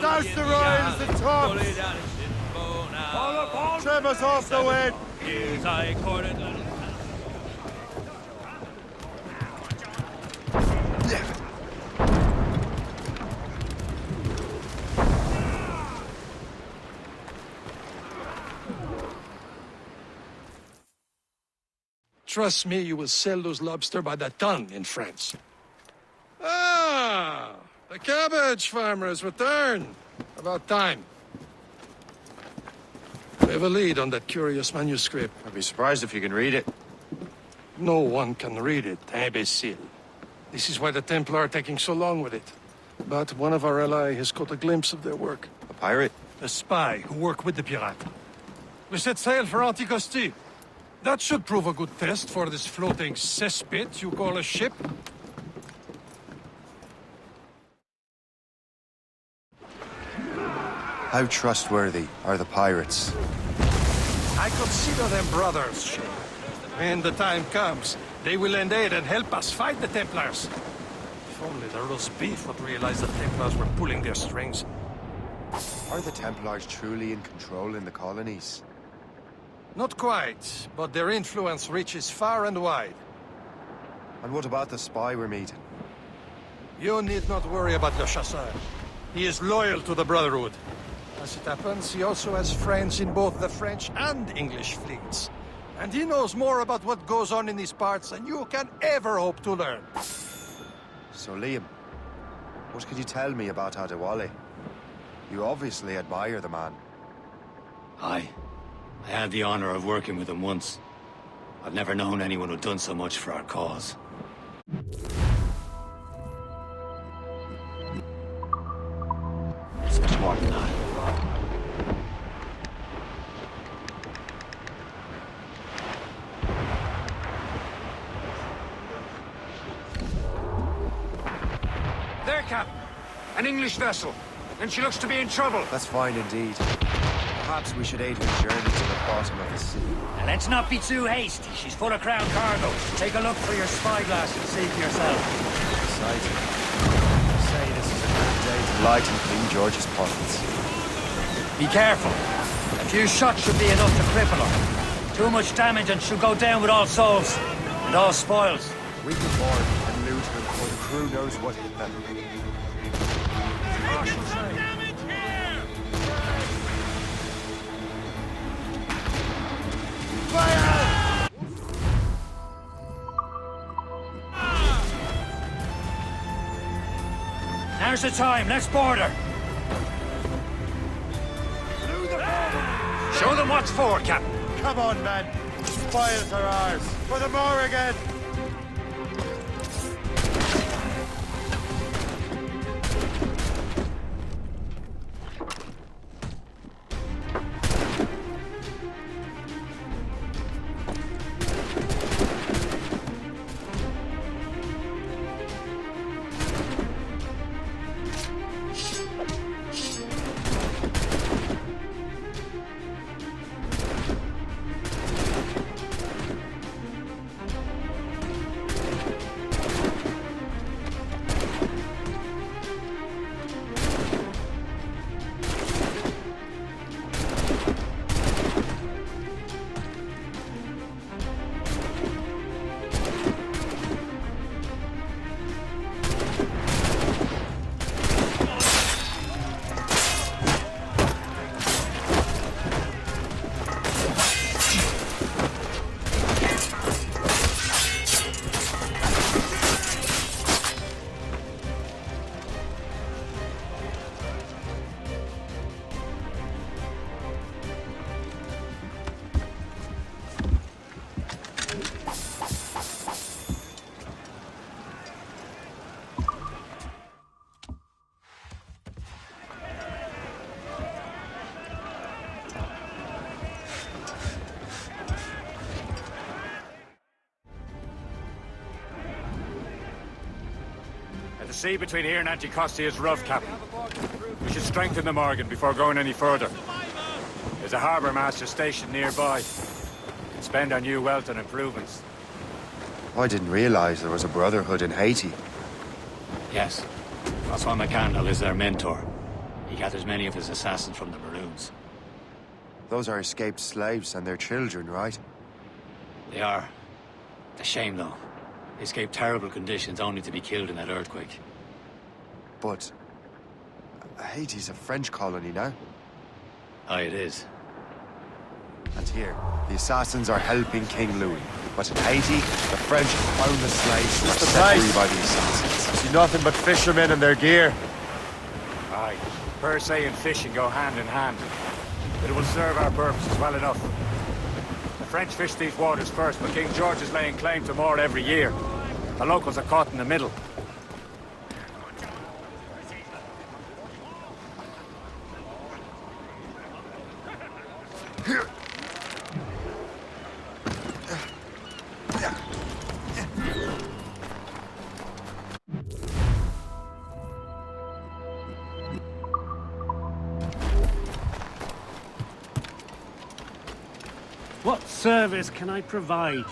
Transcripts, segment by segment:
Douse the riders and tops! Trevor's off the wind! Trust me, you will sell those lobster by the ton in France. Ah! The cabbage farmer has returned. About time. We have a lead on that curious manuscript. I'd be surprised if you can read it. No one can read it, imbecile. This is why the Templar are taking so long with it. But one of our allies has caught a glimpse of their work. A pirate? A spy who worked with the pirate. We set sail for Anticosti. That should prove a good test for this floating cesspit you call a ship. How trustworthy are the pirates? I consider them brothers. When the time comes, they will lend aid and help us fight the Templars. If only the roast beef would realize the Templars were pulling their strings. Are the Templars truly in control in the colonies? Not quite, but their influence reaches far and wide. And what about the spy we're meeting? You need not worry about Le Chasseur. He is loyal to the Brotherhood. As it happens, he also has friends in both the French and English fleets. And he knows more about what goes on in these parts than you can ever hope to learn. So Liam, what could you tell me about Adewale? You obviously admire the man. Aye. I had the honor of working with him once. I've never known anyone who'd done so much for our cause. It's much more than that. There, Captain. An English vessel. And she looks to be in trouble. That's fine indeed. Perhaps we should aid her journey to the bottom of the sea. Now, let's not be too hasty. She's full of crown cargo. Take a look through your spyglass and see for yourself. Exciting. Say this is a good day to lighten King George's pockets. Be careful. A few shots should be enough to cripple her. Too much damage and she'll go down with all souls. And all spoils. We can board and loot her before the crew knows what hit them. Fire! Now's the time. Let's board her. Show them what's for, Captain. Come on, men. Spoils are ours. For the Morrigan! The sea between here and Anticosti is rough, Captain. We should strengthen the Morgan before going any further. There's a harbour master stationed nearby. You can spend our new wealth on improvements. I didn't realize there was a brotherhood in Haiti. Yes. Francois McCandle is their mentor. He gathers many of his assassins from the Maroons. Those are escaped slaves and their children, right? They are. It's a shame, though. They escaped terrible conditions only to be killed in that earthquake. But Haiti's a French colony now. Aye, it is. And here, the assassins are helping King Louis. But in Haiti, the French found the slaves and are set free by the assassins. I see nothing but fishermen and their gear. Aye. Per se and fishing go hand in hand. But it will serve our purposes well enough. The French fish these waters first, but King George is laying claim to more every year. The locals are caught in the middle. What service can I provide?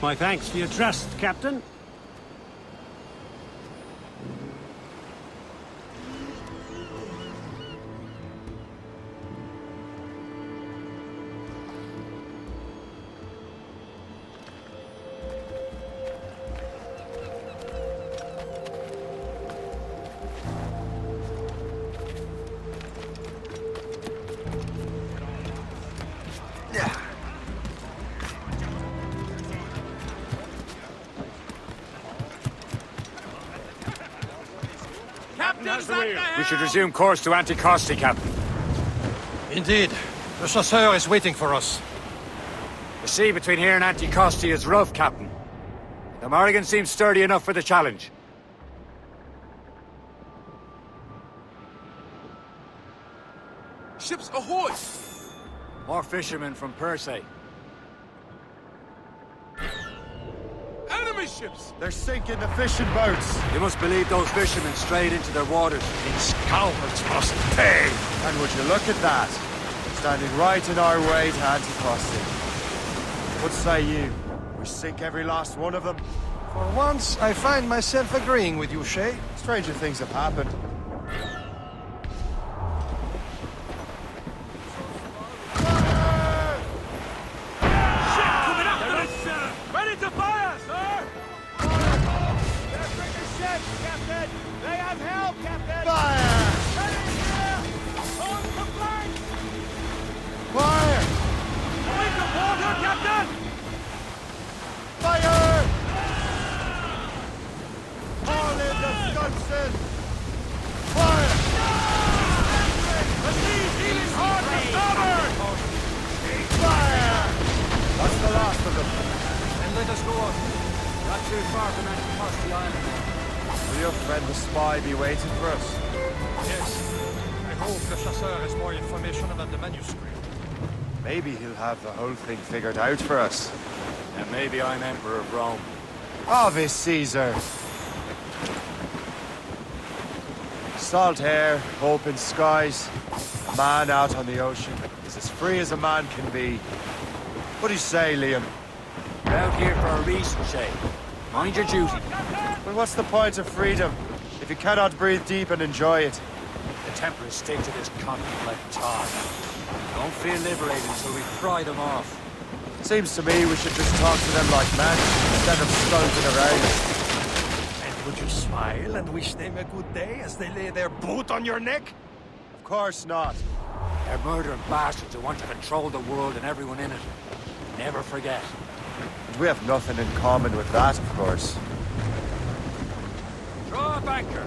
My thanks for your trust, Captain. We should resume course to Anticosti, Captain. Indeed. The chasseur is waiting for us. The sea between here and Anticosti is rough, Captain. The Morrigan seems sturdy enough for the challenge. Ships ahoy! More fishermen from Persay. Enemy ships! They're sinking the fishing boats. You must believe those fishermen strayed into their waters. These cowards must pay! And would you look at that? Standing right in our way to Anticosti. What say you? We sink every last one of them? For once, I find myself agreeing with you, Shay. Stranger things have happened. Ready to fire, sir! They're bringing ships, Captain! They have help, Captain! Fire! Ready here! On the flank! Fire! Away to water, Captain! Fire! All in the Stunson! Fire! The sea's heeling hard to starboard! Fire! That's the last of them. Then let us go on. Not too far from Anticosti Island. Will your friend the spy be waiting for us? Yes. I hope the chasseur has more information about the manuscript. Maybe he'll have the whole thing figured out for us. And maybe I'm Emperor of Rome. Ave Caesar! Salt air, open skies, a man out on the ocean is as free as a man can be. What do you say, Liam? You're out here for a reason, Shay. Mind your duty. Well, what's the point of freedom if you cannot breathe deep and enjoy it? The Templars stick to this continent like tar. Don't feel liberated until we pry them off. Seems to me we should just talk to them like men instead of skulking around. And Would you smile and wish them a good day as they lay their boot on your neck? Of course not. They're murdering bastards who want to control the world and everyone in it. Never forget. And we have nothing in common with that, of course. Draw a banker.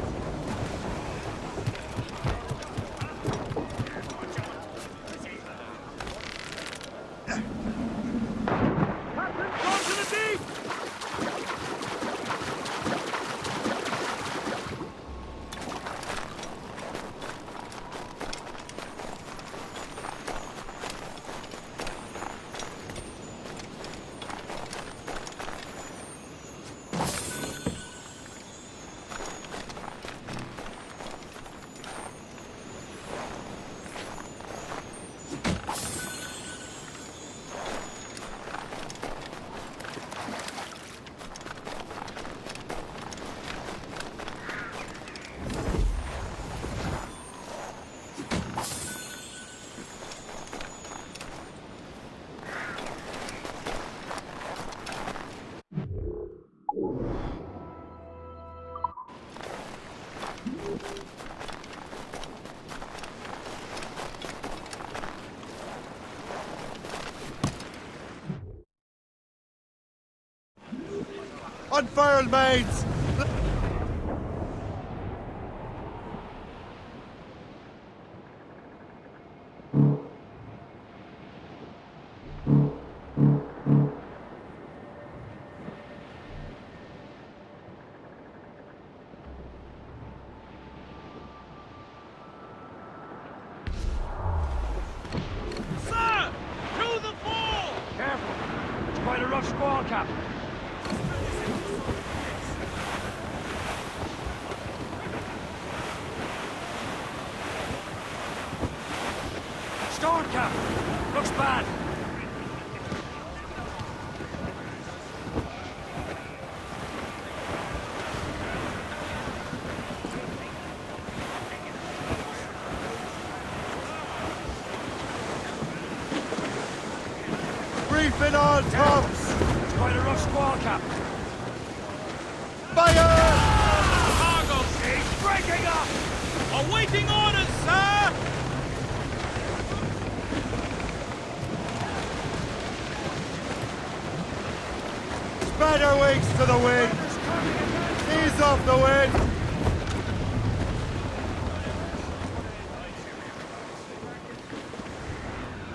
Go to the deep! Unfurled, mates! Sir! To the fore! Careful. It's quite a rough squall, Cap. Storm Cap. Looks bad. Briefing on tops! It's quite a rough squall, Cap. Fire! Cargo! He's breaking up! Awaiting orders, sir! Spread our wings to the wind! Ease off the wind!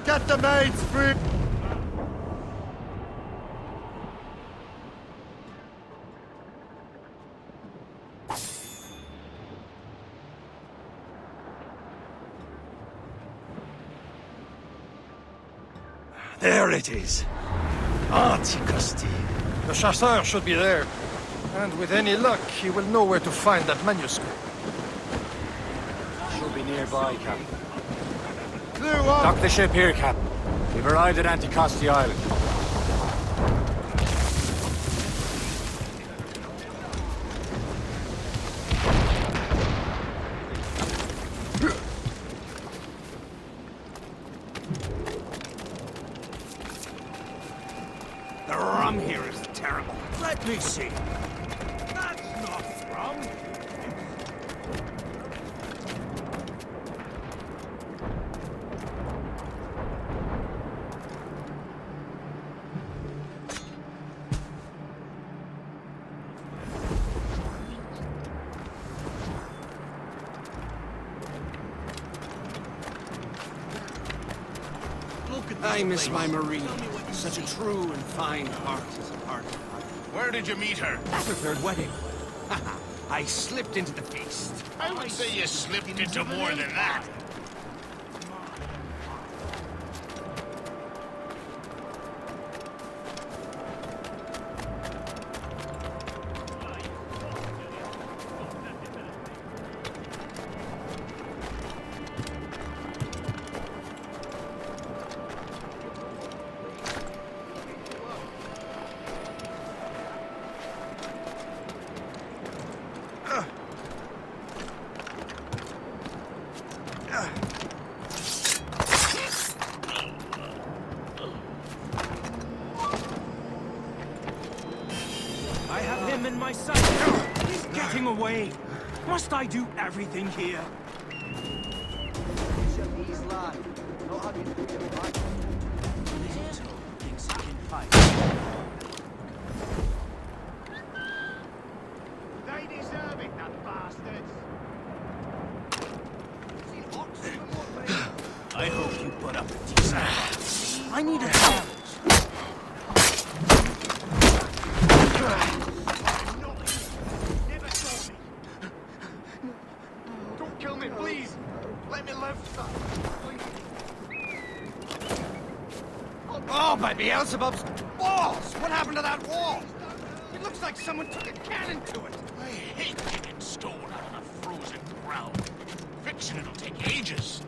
Get the mates free! There it is. Anticosti. The chasseur should be there. And with any luck, he will know where to find that manuscript. Should be nearby, Cap. Clear up! Dock the ship here, Cap. We've arrived at Anticosti Island. The rum here is terrible. Let me see. That's not rum. I miss my Marie. Such a true and fine heart. Where did you meet her? At her third wedding. I slipped into the feast. I would say you slipped into more than that. I have him in my sight. getting away. Must I do everything here? Little thinks he can fight. They deserve it, that bastards. I hope you put up a decent fight. I need a challenge. Never saw me. Don't kill me, please. Let me live, son. Oh, by Beelzebub's balls! What happened to that wall? It looks like someone took a cannon to it. I hate kicking stone out of the frozen ground. Fixing it'll take ages.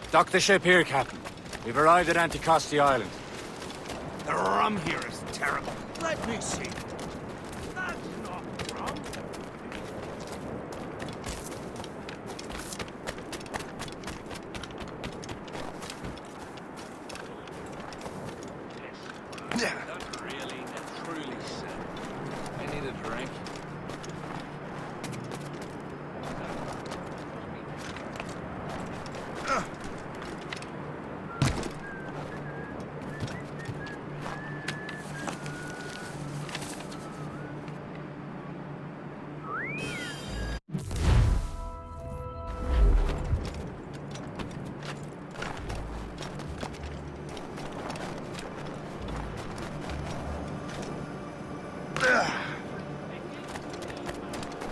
Dock the ship here, Captain. We've arrived at Anticosti Island. The rum here is terrible. Let me see. That's not rum. Not really and truly sad. I need a drink.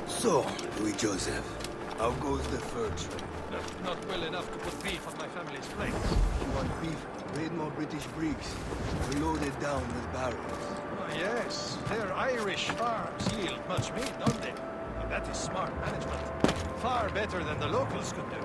So, Louis Joseph, how goes the fur trade? Not well enough to put beef on my family's plate. You want beef? Raid more British brigs. We're loaded down with barrels. Oh, yes, their Irish farms yield much meat, don't they? And that is smart management. Far better than the locals could do.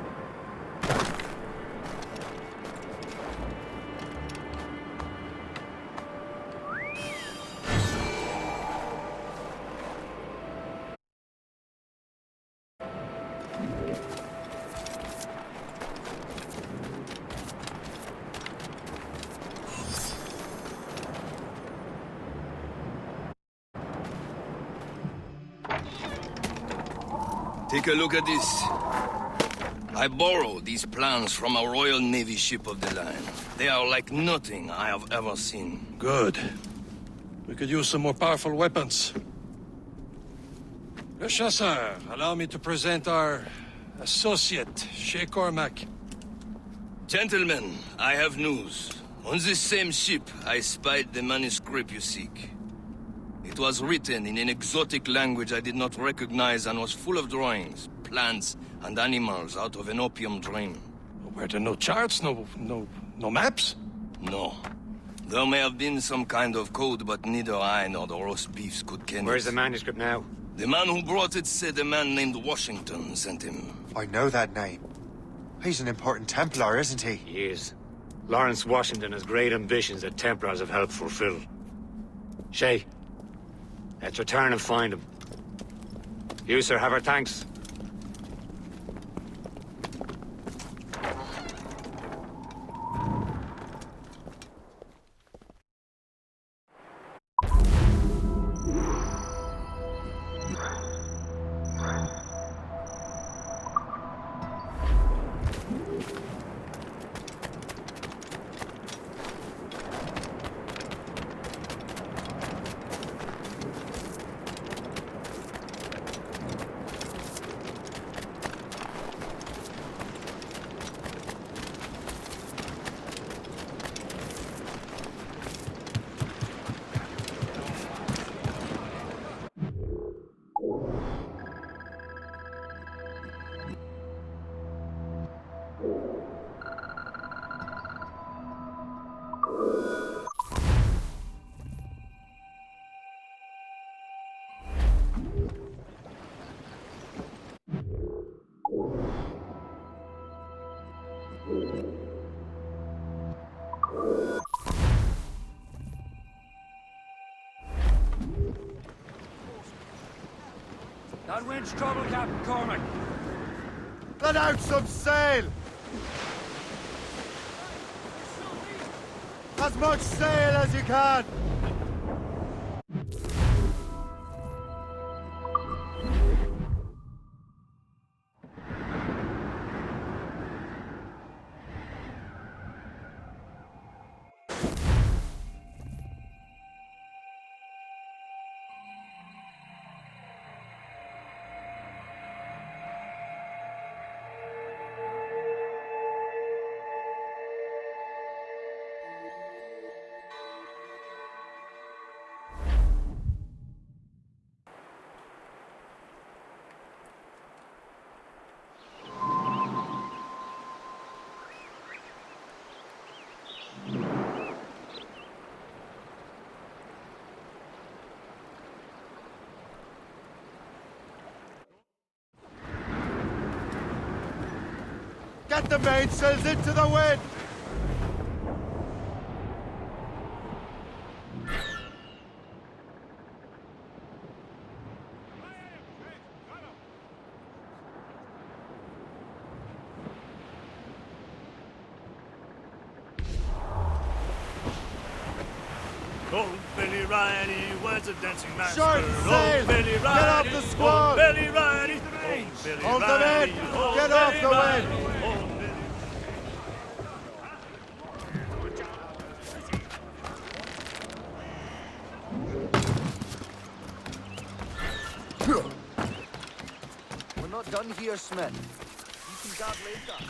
Take a look at this. I borrowed these plans from a Royal Navy ship of the line. They are like nothing I have ever seen. Good. We could use some more powerful weapons. Le Chasseur, allow me to present our associate, Shay Cormac. Gentlemen, I have news. On this same ship, I spied the manuscript you seek. It was written in an exotic language I did not recognize and was full of drawings, plants, and animals out of an opium dream. Were there no charts, no maps? No. There may have been some kind of code, but neither I nor the roast beefs could ken Where's it. the manuscript now? The man who brought it said a man named Washington sent him. I know that name. He's an important Templar, isn't he? He is. Lawrence Washington has great ambitions that Templars have helped fulfill. Shay, let's return and find him. You, sir, have our thanks. That wind's trouble, Captain Cormac. Let out some sail! As much sail as you can! the mainsails into the wind! Oh, Billy Riley was a dancing master. Short sail! Oh, Billy Get Riley. off the squall! Oh, Billy Riley. Oh, Billy Hold the Riley. wind! Oh, Get off Billy the Riley. wind! Oh, Billy. We're not done here, Smith. You can guard later.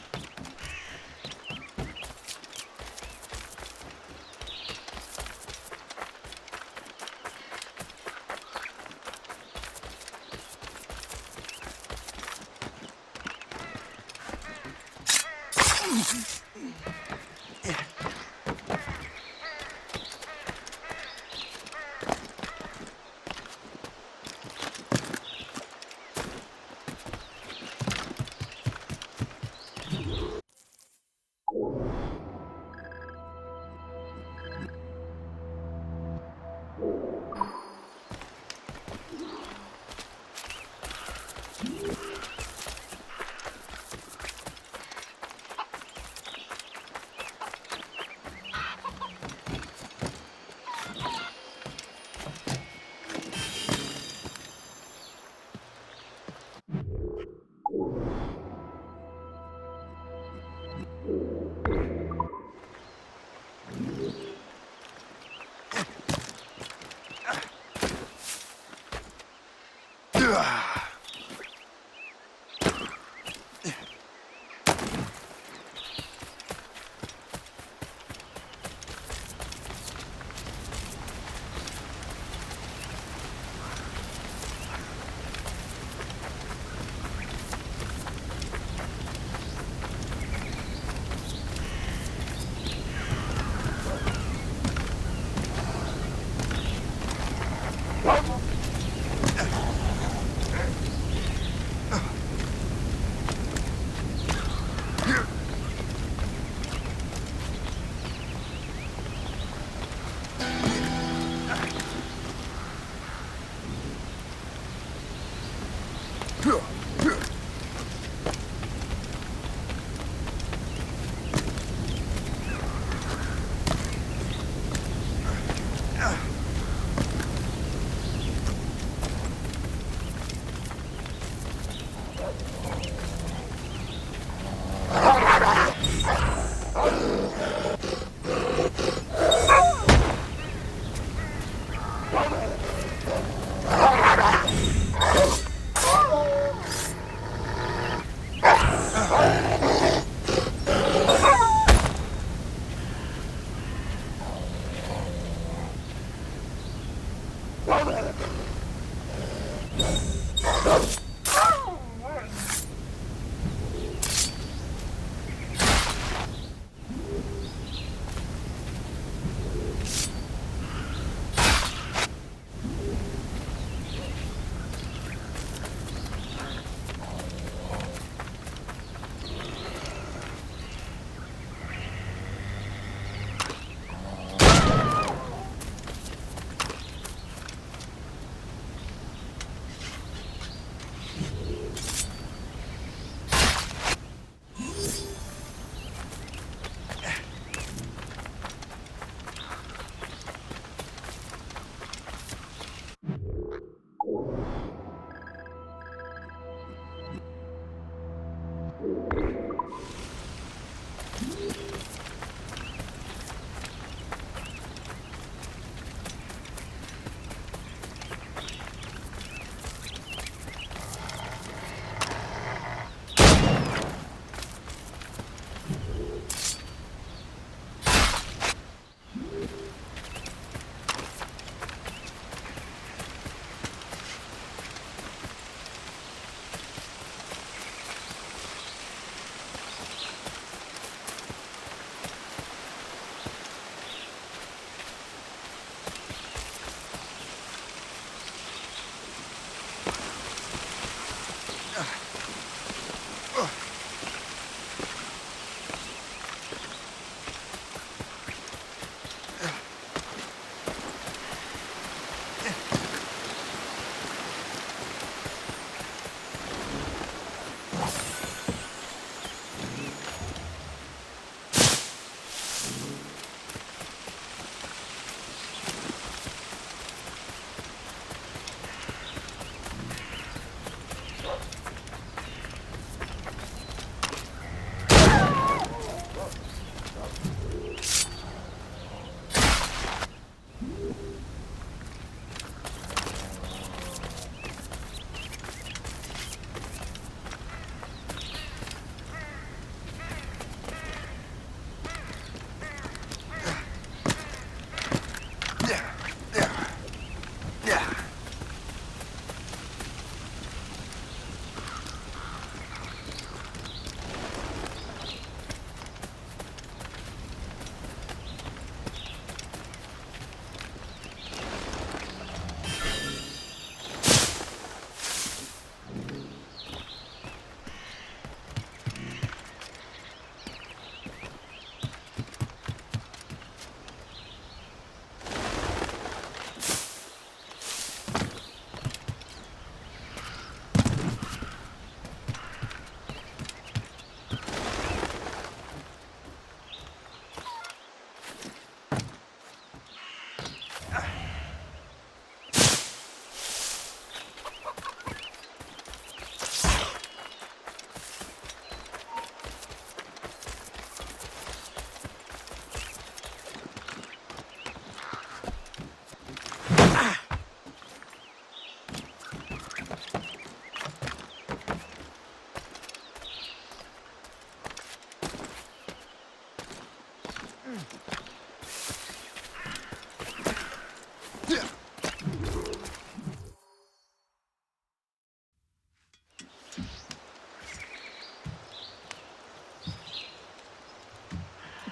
The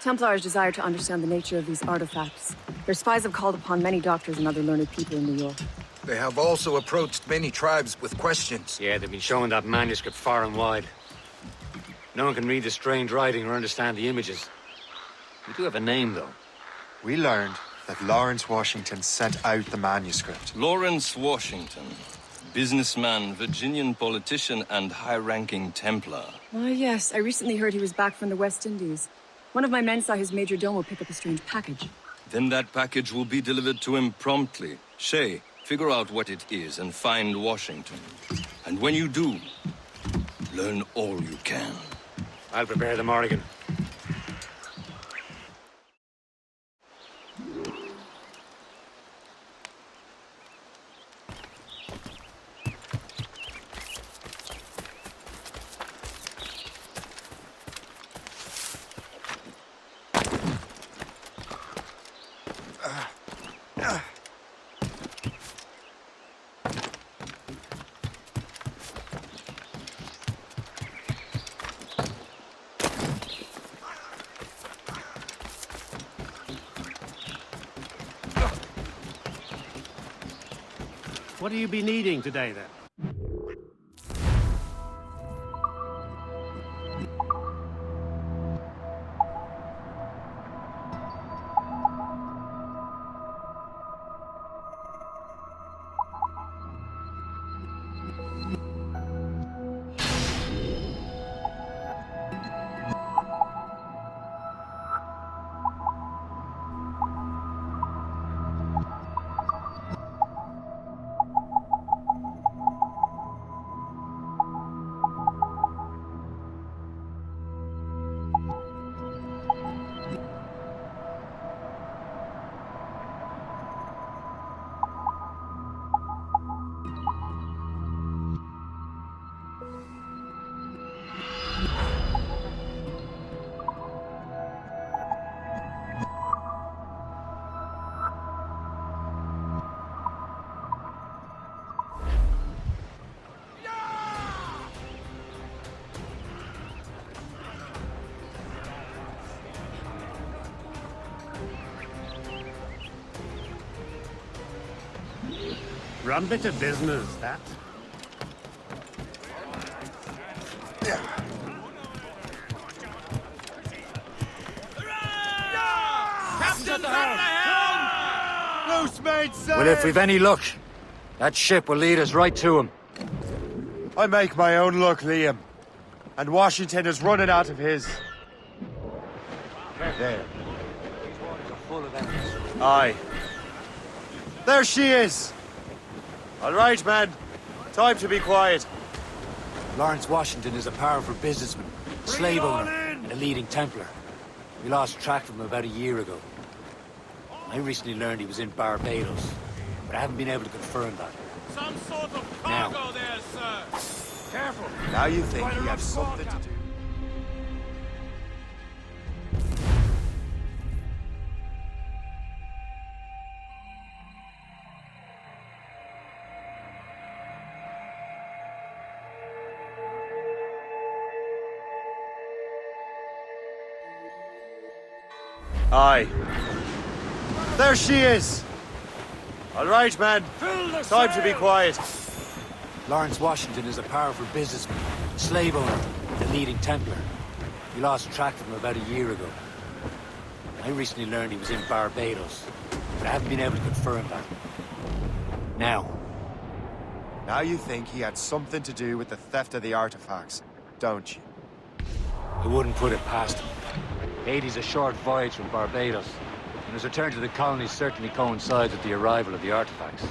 Templars desire to understand the nature of these artifacts. Their spies have called upon many doctors and other learned people in New York. They have also approached many tribes with questions. Yeah, they've been showing that manuscript far and wide. No one can read the strange writing or understand the images. We do have a name, though. We learned that Lawrence Washington sent out the manuscript. Lawrence Washington. Businessman, Virginian politician, and high-ranking Templar. Ah, yes. I recently heard he was back from the West Indies. One of my men saw his major domo pick up a strange package. Then that package will be delivered to him promptly. Shay, figure out what it is and find Washington. And when you do, learn all you can. I'll prepare the Morrigan. What do you be needing today, then? Rum bit of business, that. Captain's at the helm! Loose mate, sir! Well, if we've any luck, that ship will lead us right to him. I make my own luck, Liam. And Washington is running out of his. There. These waters are full of enemies. Aye. There she is! All right, man. Time to be quiet. Lawrence Washington is a powerful businessman, slave owner, and a leading Templar. We lost track of him about a year ago. I recently learned he was in Barbados, but I haven't been able to confirm that. Some sort of cargo there, sir. Careful. Now you think he has something to do. Aye. There she is! All right, man. Time to be quiet. Lawrence Washington is a powerful businessman, slave owner, and a leading Templar. We lost track of him about a year ago. I recently learned he was in Barbados, but I haven't been able to confirm that. Now you think he had something to do with the theft of the artifacts, don't you? I wouldn't put it past him. Haiti's a short voyage from Barbados, and his return to the colonies certainly coincides with the arrival of the artifacts.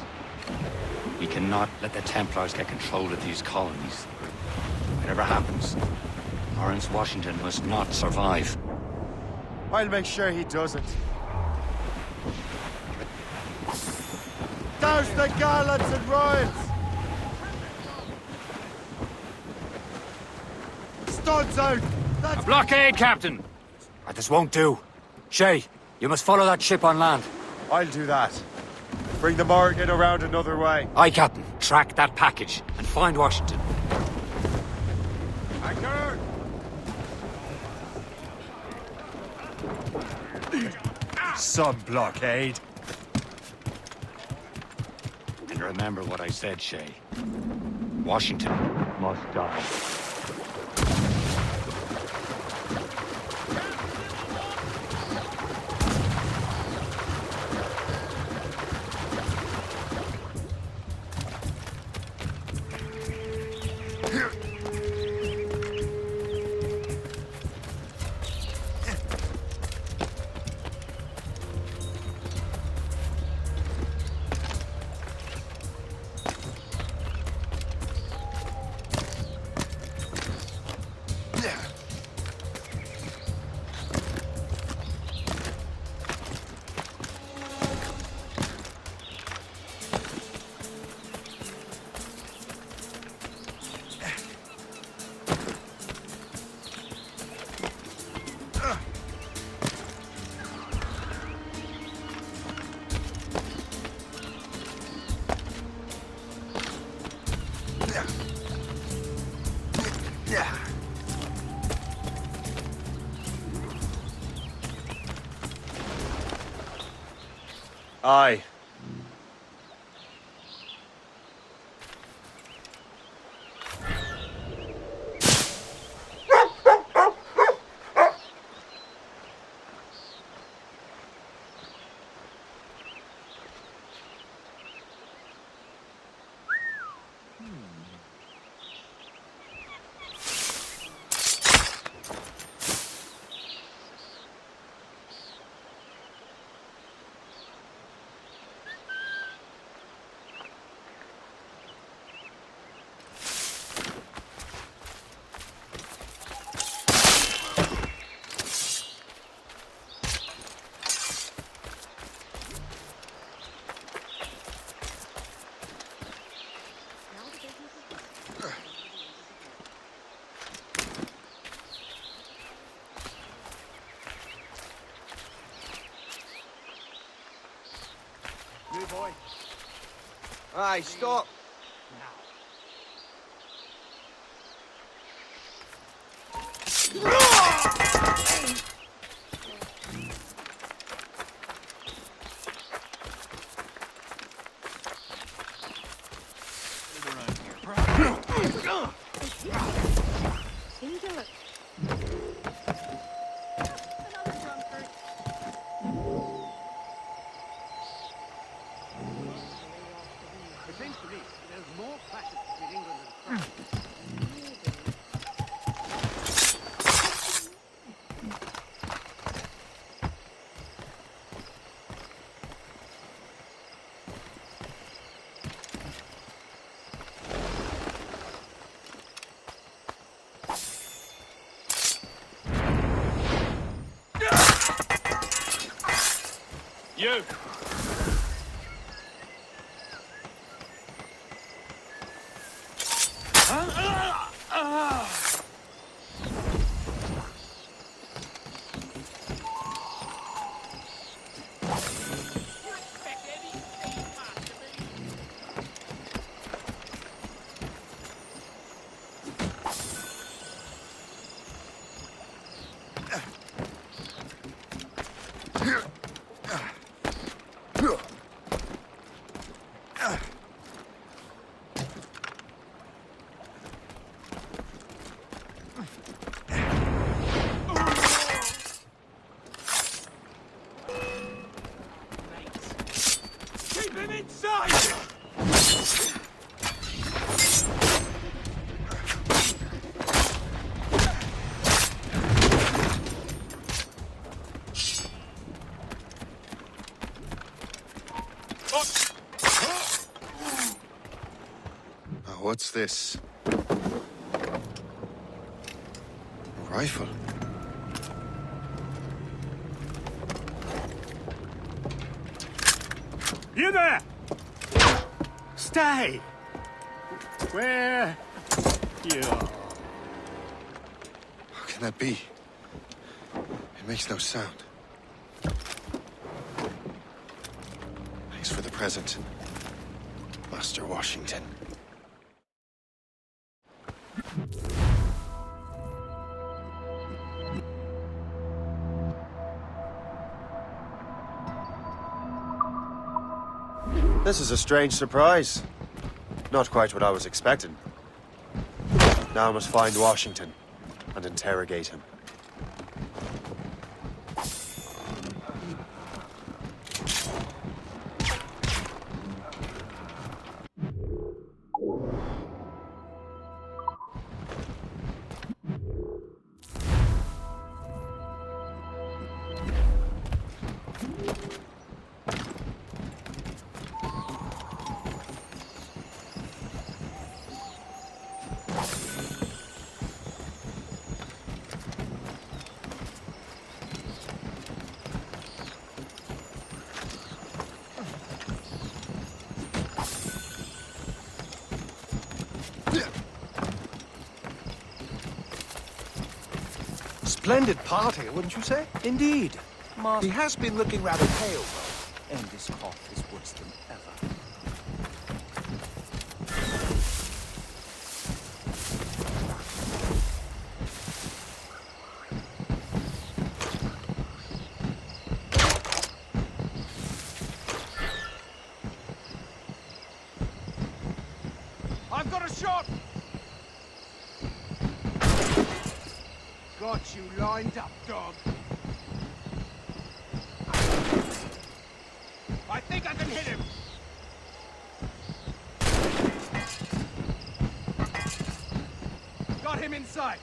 We cannot let the Templars get control of these colonies. Whatever happens, Lawrence Washington must not survive. I'll make sure he doesn't. Douse the gallants and royals! Studs out! That's A blockade, Captain! This won't do. Shay, you must follow that ship on land. I'll do that. Bring the Morgan around another way. Aye, Captain. Track that package and find Washington. Anchor! Some blockade. And remember what I said, Shay. Washington must die. Aye. Boy. Aye, stop. You! What's this? A rifle. You there! Stay! Where you are? How can that be? It makes no sound. present, Master Washington. This is a strange surprise. Not quite what I was expecting. Now I must find Washington and interrogate him. Splendid party, wouldn't you say? Indeed. He has been looking rather pale, though. And his cough is worse than ever. I've got a shot! Got you lined up, dog. I think I can hit him. Got him in sight.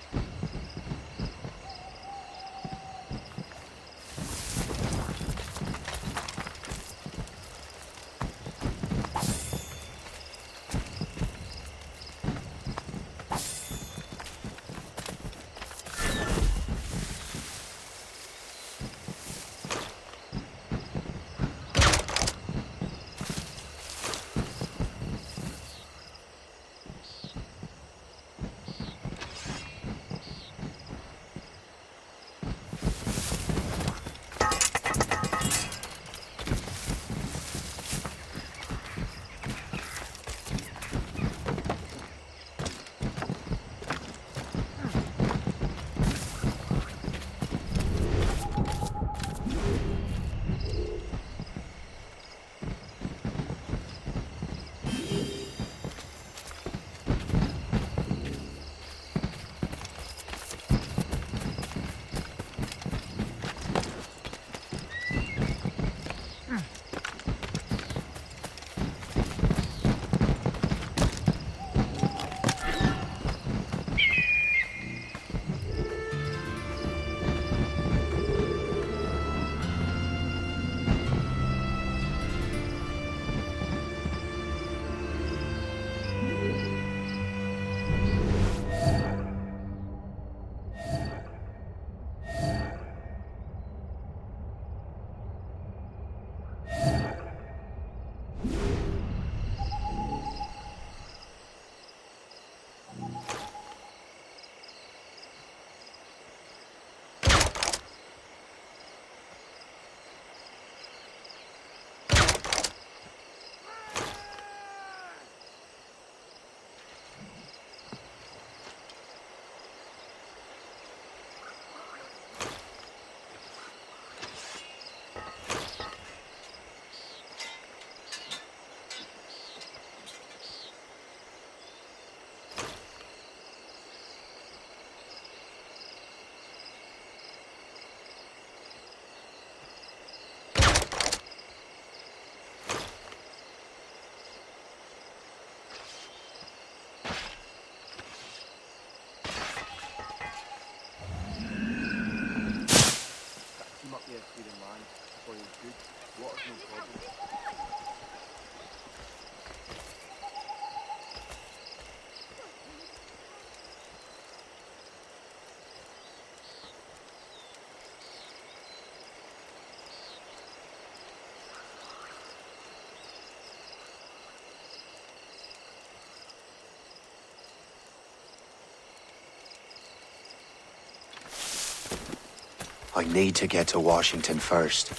I need to get to Washington first.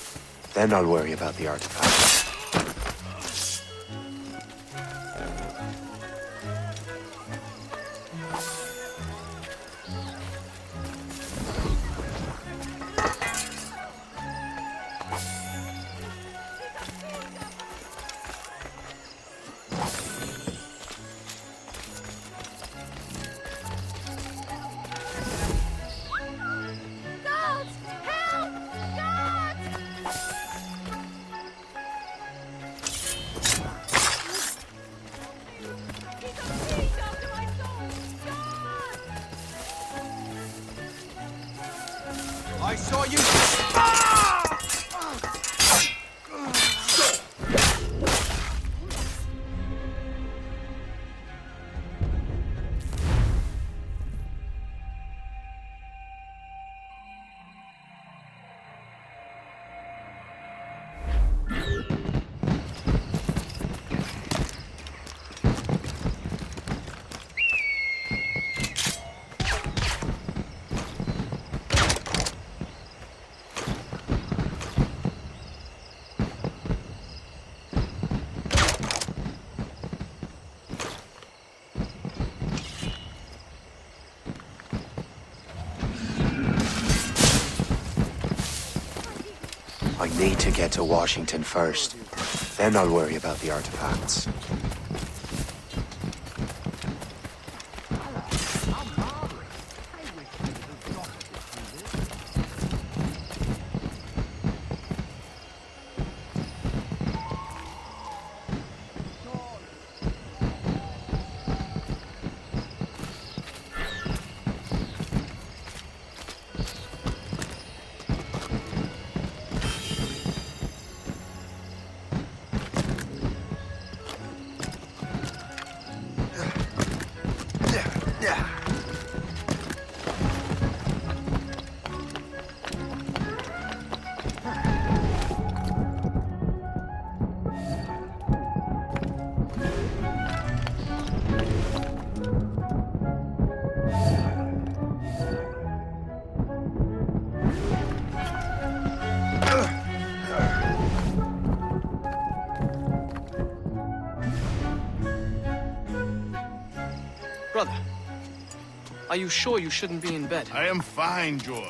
Then I'll worry about the artifacts. I need to get to Washington first. Then I'll worry about the artifacts. Brother, are you sure you shouldn't be in bed? I am fine, George.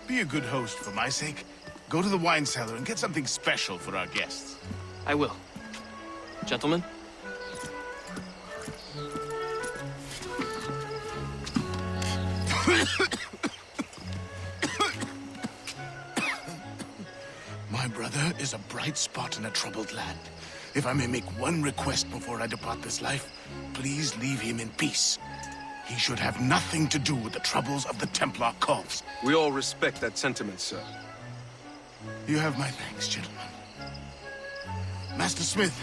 Be a good host for my sake. Go to the wine cellar and get something special for our guests. I will. Gentlemen? My brother is a bright spot in a troubled land. If I may make one request before I depart this life, please leave him in peace. He should have nothing to do with the troubles of the Templar cause. We all respect that sentiment, sir. You have my thanks, gentlemen. Master Smith,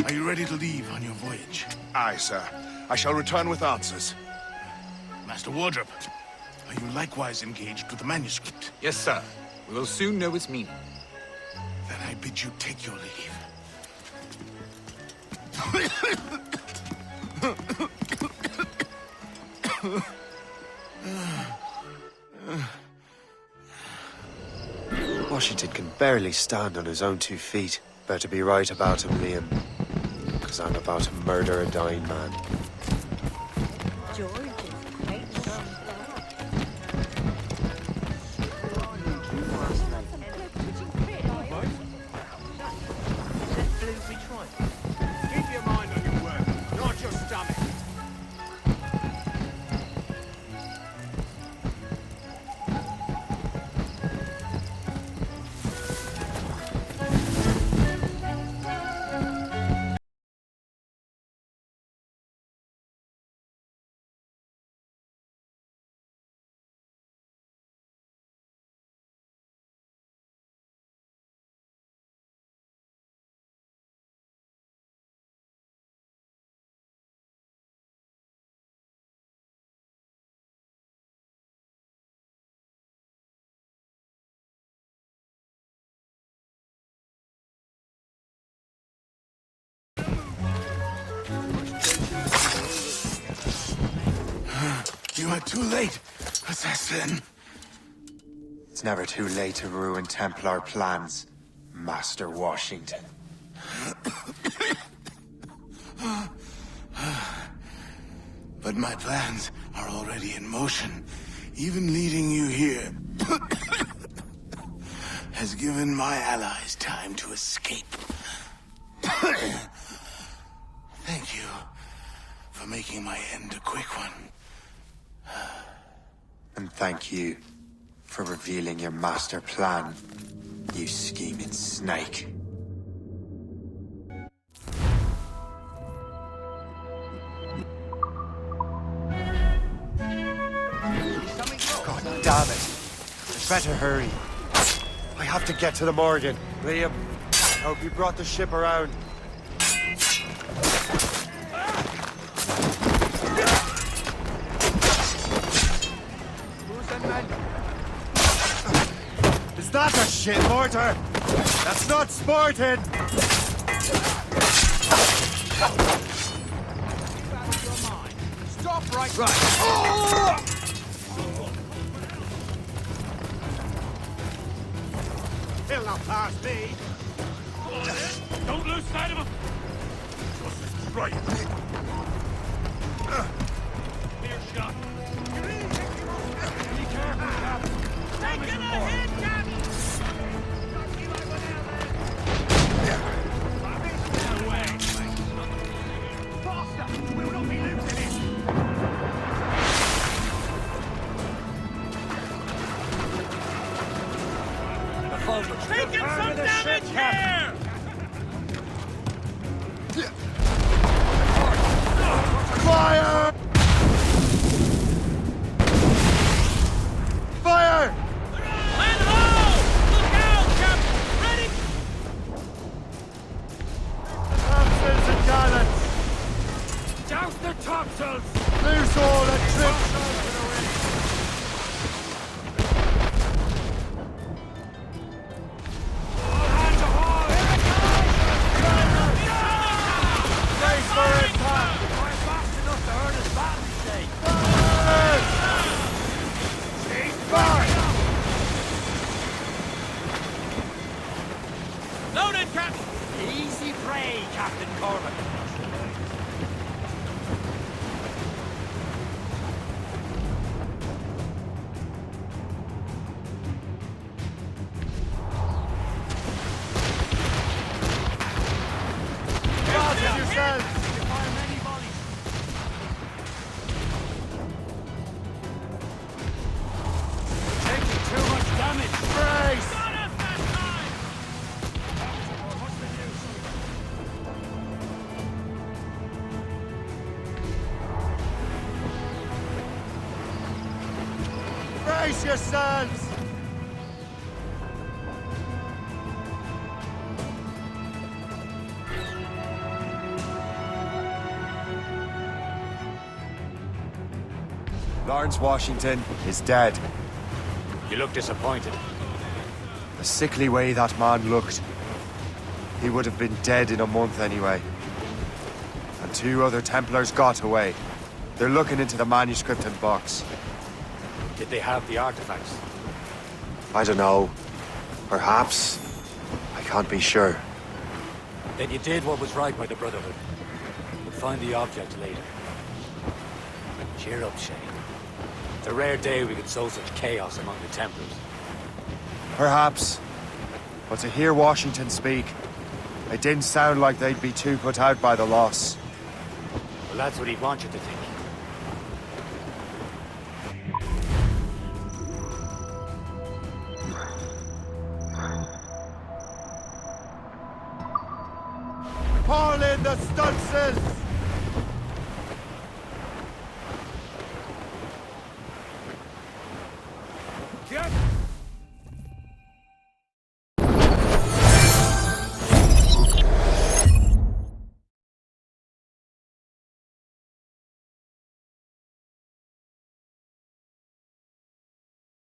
are you ready to leave on your voyage? Aye, sir. I shall return with answers. Master Wardrop, are you likewise engaged with the manuscript? Yes, sir. We will soon know its meaning. Then I bid you take your leave. Washington can barely stand on his own 2 feet. Better be right about him, Liam. Because I'm about to murder a dying man. George is great. Keep your mind on your work, not your stomach. You are too late, assassin. It's never too late to ruin Templar plans, Master Washington. But my plans are already in motion. Even leading you here has given my allies time to escape. Thank you for making my end a quick one. And thank you for revealing your master plan, you scheming snake. Damn it. I'd better hurry. I have to get to the Morgan. Liam, I hope you brought the ship around. Is that a shit mortar? That's not sporting! Stop right. Oh! He'll not pass me. Don't lose sight of him. Right. Clear shot. Be careful, Captain. Taking a hit, Captain. Away. Faster. We will not be losing it. Taking some damage here! Fire! Fire! Land ho! Look out, Captain! Ready? Topsails and gallants! Douse the topsails! Loose all and trip! Loaded, Captain! Easy prey, Captain Corbin. Brace yourselves! Lawrence Washington is dead. You look disappointed. The sickly way that man looked. He would have been dead in a month anyway. And 2 other Templars got away. They're looking into the manuscript and box. Did they have the artifacts? I don't know. Perhaps. I can't be sure. Then you did what was right by the Brotherhood. We'll find the object later. Cheer up, Shane. It's a rare day we could sow such chaos among the Templars. Perhaps. But to hear Washington speak, it didn't sound like they'd be too put out by the loss. Well, that's what he'd want you to think. Haul in the stunsails!